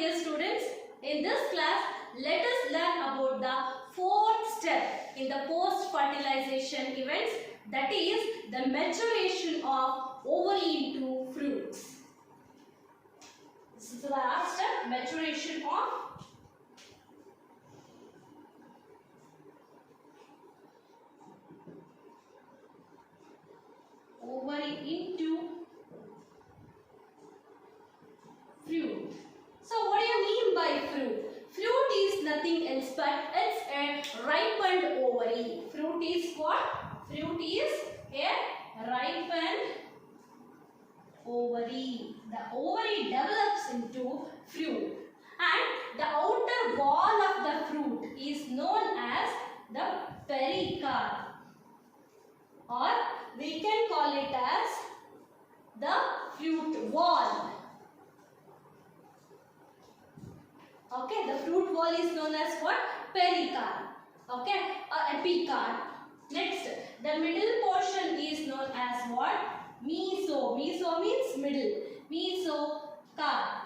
dear students. In this class, let us learn about the fourth step in the post-fertilization events, that is the maturation of ovary into fruits. This is the last step, maturation of ovary into fruit. So what do you mean by fruit? Fruit is nothing else but it's a ripened ovary. Fruit is what? Fruit is a ripened ovary. The ovary develops into fruit, and the outer wall of the fruit is known as the pericarp, or we can call it as the fruit wall. Okay, the fruit wall is known as what? Pericarp. Okay, or epicarp. Next, the middle portion is known as what? Meso. Meso means middle. Mesocarp.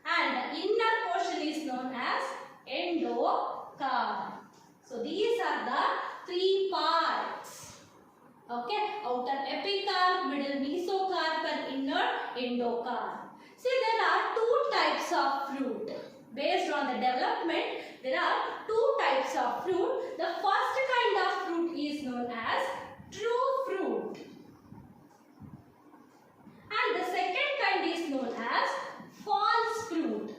And the inner portion is known as endocarp. So these are the three parts. Okay, outer epicarp, middle mesocarp, and inner endocarp. See, there are two types of fruit. Based on the development, there are two types of fruit. The first kind of fruit is known as true fruit, and the second kind is known as false fruit.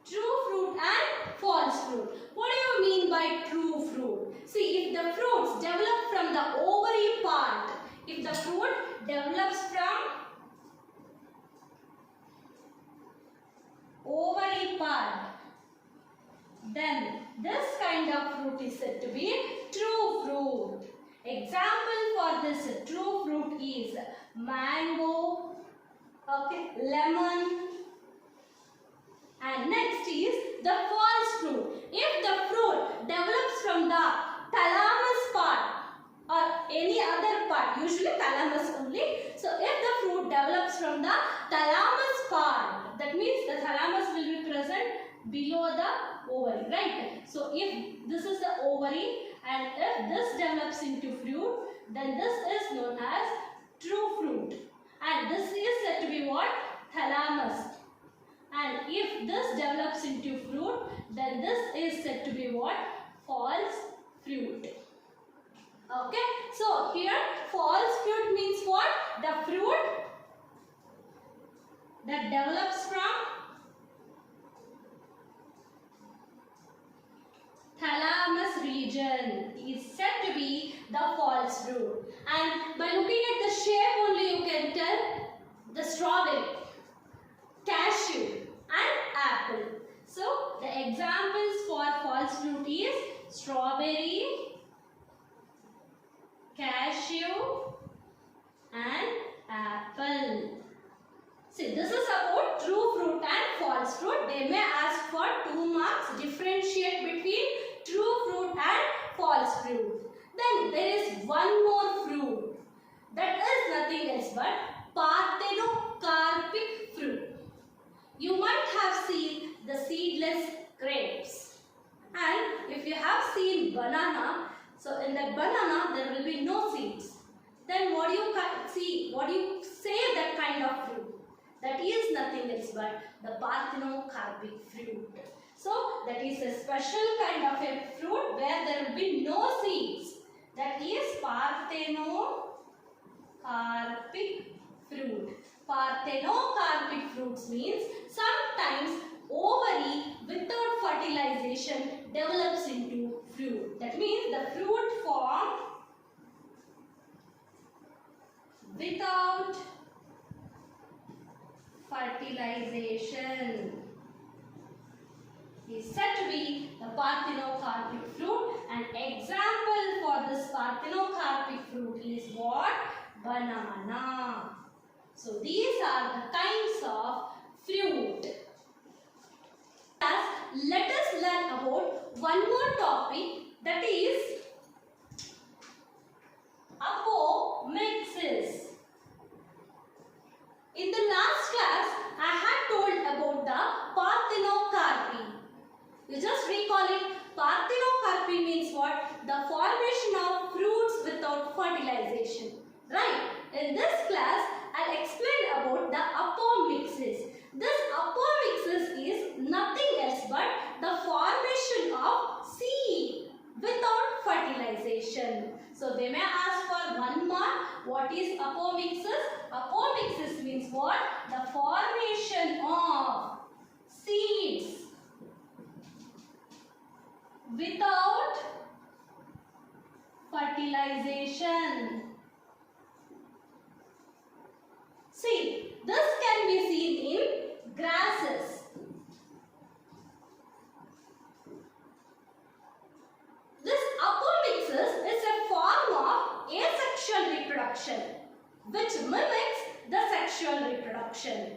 True fruit and false fruit. What do you mean by true fruit? See, if the fruits develop from the ovary part, if the fruit develops from ovary part, then this kind of fruit is said to be true fruit. Example for this true fruit is mango, okay, lemon, and next is the false fruit. If the fruit develops from the thalamus part or any other part, usually thalamus only. So if the fruit develops from the thalamus part, that means the thalamus will be present below the ovary, right? So if this is the ovary and if this develops into fruit, then this is known as true fruit, and this is said to be what? Thalamus. And if this develops into fruit, then this is said to be what? False fruit. Okay, so here false fruit means what? The fruit that develops from thalamus region is said to be the false fruit. And by looking at the shape only you can tell the strawberry, cashew and apple. So the examples for false fruit is strawberry, cashew and apple. See, this is about true fruit and false fruit. They may ask for 2 marks. Differentiate between true fruit and false fruit. Then there is one more fruit. That is nothing else but parthenocarpic fruit. You might have seen the seedless grapes. And if you have seen banana, so in that banana there will be no seeds. Then what do you see? What do you say that kind of fruit? That is nothing else but the parthenocarpic fruit. So that is a special kind of a fruit where there will be no seeds. That is parthenocarpic fruit. Parthenocarpic fruits means sometimes ovary without fertilization develops into fruit. That means the fruit form without fertilization is said to be the parthenocarpic fruit. An example for this parthenocarpic fruit is what? Banana. So these are the kinds of fruit. Let us learn about one more topic, that is Apometic Seeds. In the last class, I You just recall it. Parthenocarpy means what? The formation of fruits without fertilization. Right? In this class, I'll explain about the apomixis. This apomixis is nothing else but the formation of seed without fertilization. So they may ask for 1 mark. What is apomixis? Apomixis means what? The formation of seeds without fertilization. See, this can be seen in grasses. This apomixis is a form of asexual reproduction which mimics the sexual reproduction.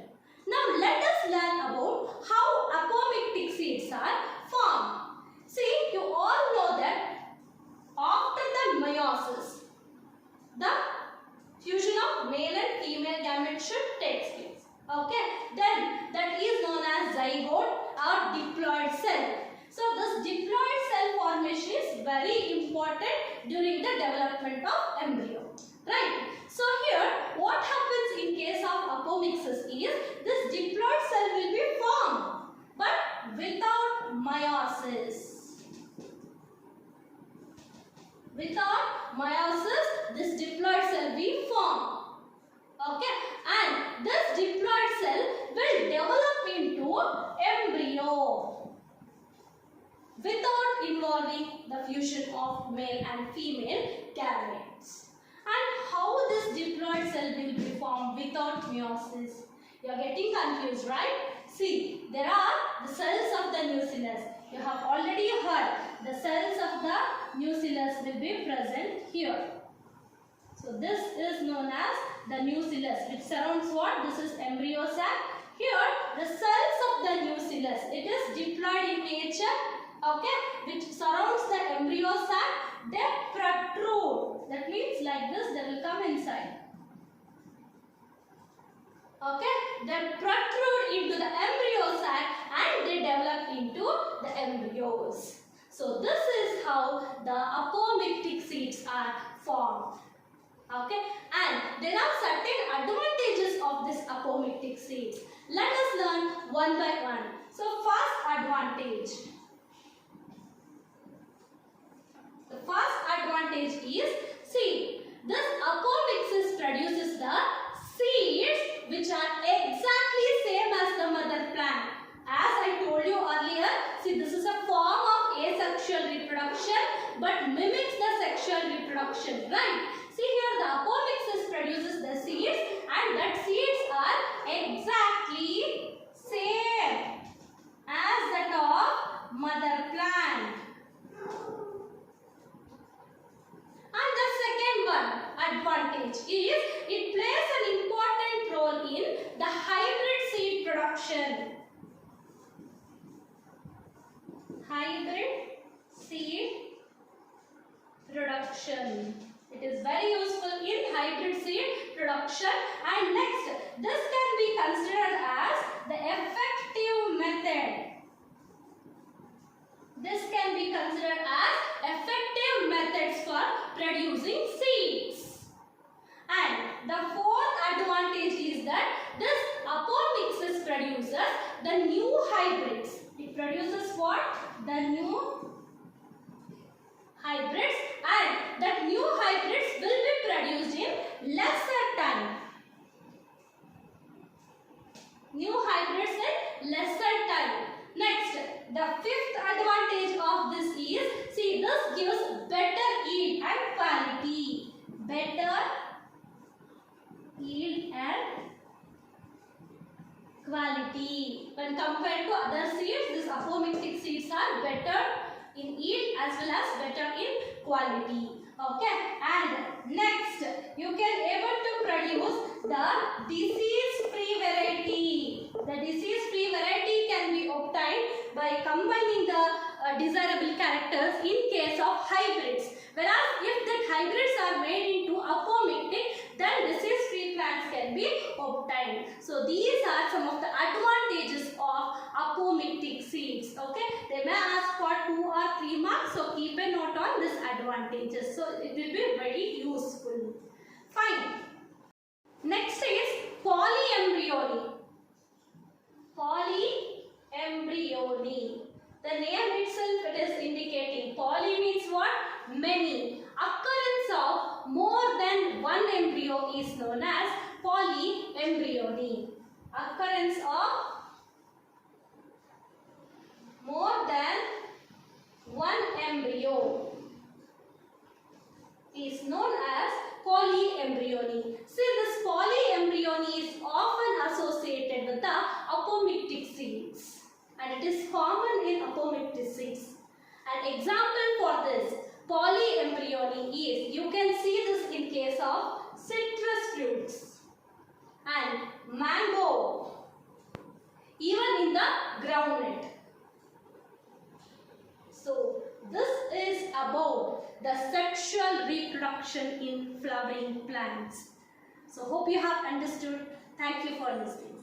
Now let us learn about how apometic seeds are formed. See, you all know that after the meiosis, the fusion of male and female gametes should take place. Okay, then that is known as zygote or diploid cell. So this diploid cell formation is very important during the development of embryo. Right. So here what happens in case of apomixis is this diploid cell will be formed but without meiosis. Without meiosis, this diploid cell will be formed. Okay, and this diploid cell will develop into embryo without involving the fusion of male and female gametes. And how this diploid cell will be formed without meiosis? You are getting confused, right? See, there are the cells of the nucellus. You have already heard the cells of the nucellus will be present here. So this is known as the nucellus which surrounds what? This is embryo sac. Here the cells of the nucellus, it is diploid in nature, okay, which surrounds the embryo sac. They protrude. That means like this they will come inside. Okay, they protrude into the embryo sac and they develop into the embryos. So this is how the apomictic seeds are formed. Okay, and there are certain advantages of this apomictic seeds. Let us learn one by one. So first advantage. The first advantage is, see, this apomixis produces the seeds which are exactly same as the mother plant. As I told you earlier, see, this is a form of asexual reproduction but mimics the sexual reproduction, right? See here the apomixis produces the seeds and that seeds are exactly same as that of mother plant. And the second one advantage is it plays an important role in the hybrid seed production. Hybrid seed production. It is very useful in hybrid seed production. And next, this can be considered as the effective method. This can be considered as effective methods for producing seeds. And the fourth advantage is that this apomixis produces the new hybrids. It produces what? The new hybrids, and that new hybrids will be produced in lesser time. New hybrids in lesser time. Next, the fifth advantage of this is, see, this gives better yield and quality. Better yield and quality. When compared to other seeds, these apomictic seeds are better in yield as well as better in quality. Okay, and next you can able to produce the disease-free variety. The disease-free variety can be obtained by combining the desirable characters in case of hybrids. Whereas if the hybrids are made into apomictic, then disease-free plants can be obtained. So these are some of the advantages of apomictic seeds. Okay, they They may ask for 2 or 3 marks, so keep a note on this advantages. So it will be very useful. Fine. Next is polyembryony. Polyembryony. The name itself it is indicating. Poly means what? Many. Occurrence of more than one embryo is known as polyembryony. Occurrence of more than one embryo is known as polyembryony. See, this polyembryony is often associated with the Apometic seeds, and it is common in Apometic seeds. An example for this polyembryony is, you can see this in case of citrus fruits and mango, even in the groundnut. So this is about the sexual reproduction in flowering plants. So hope you have understood. Thank you for listening.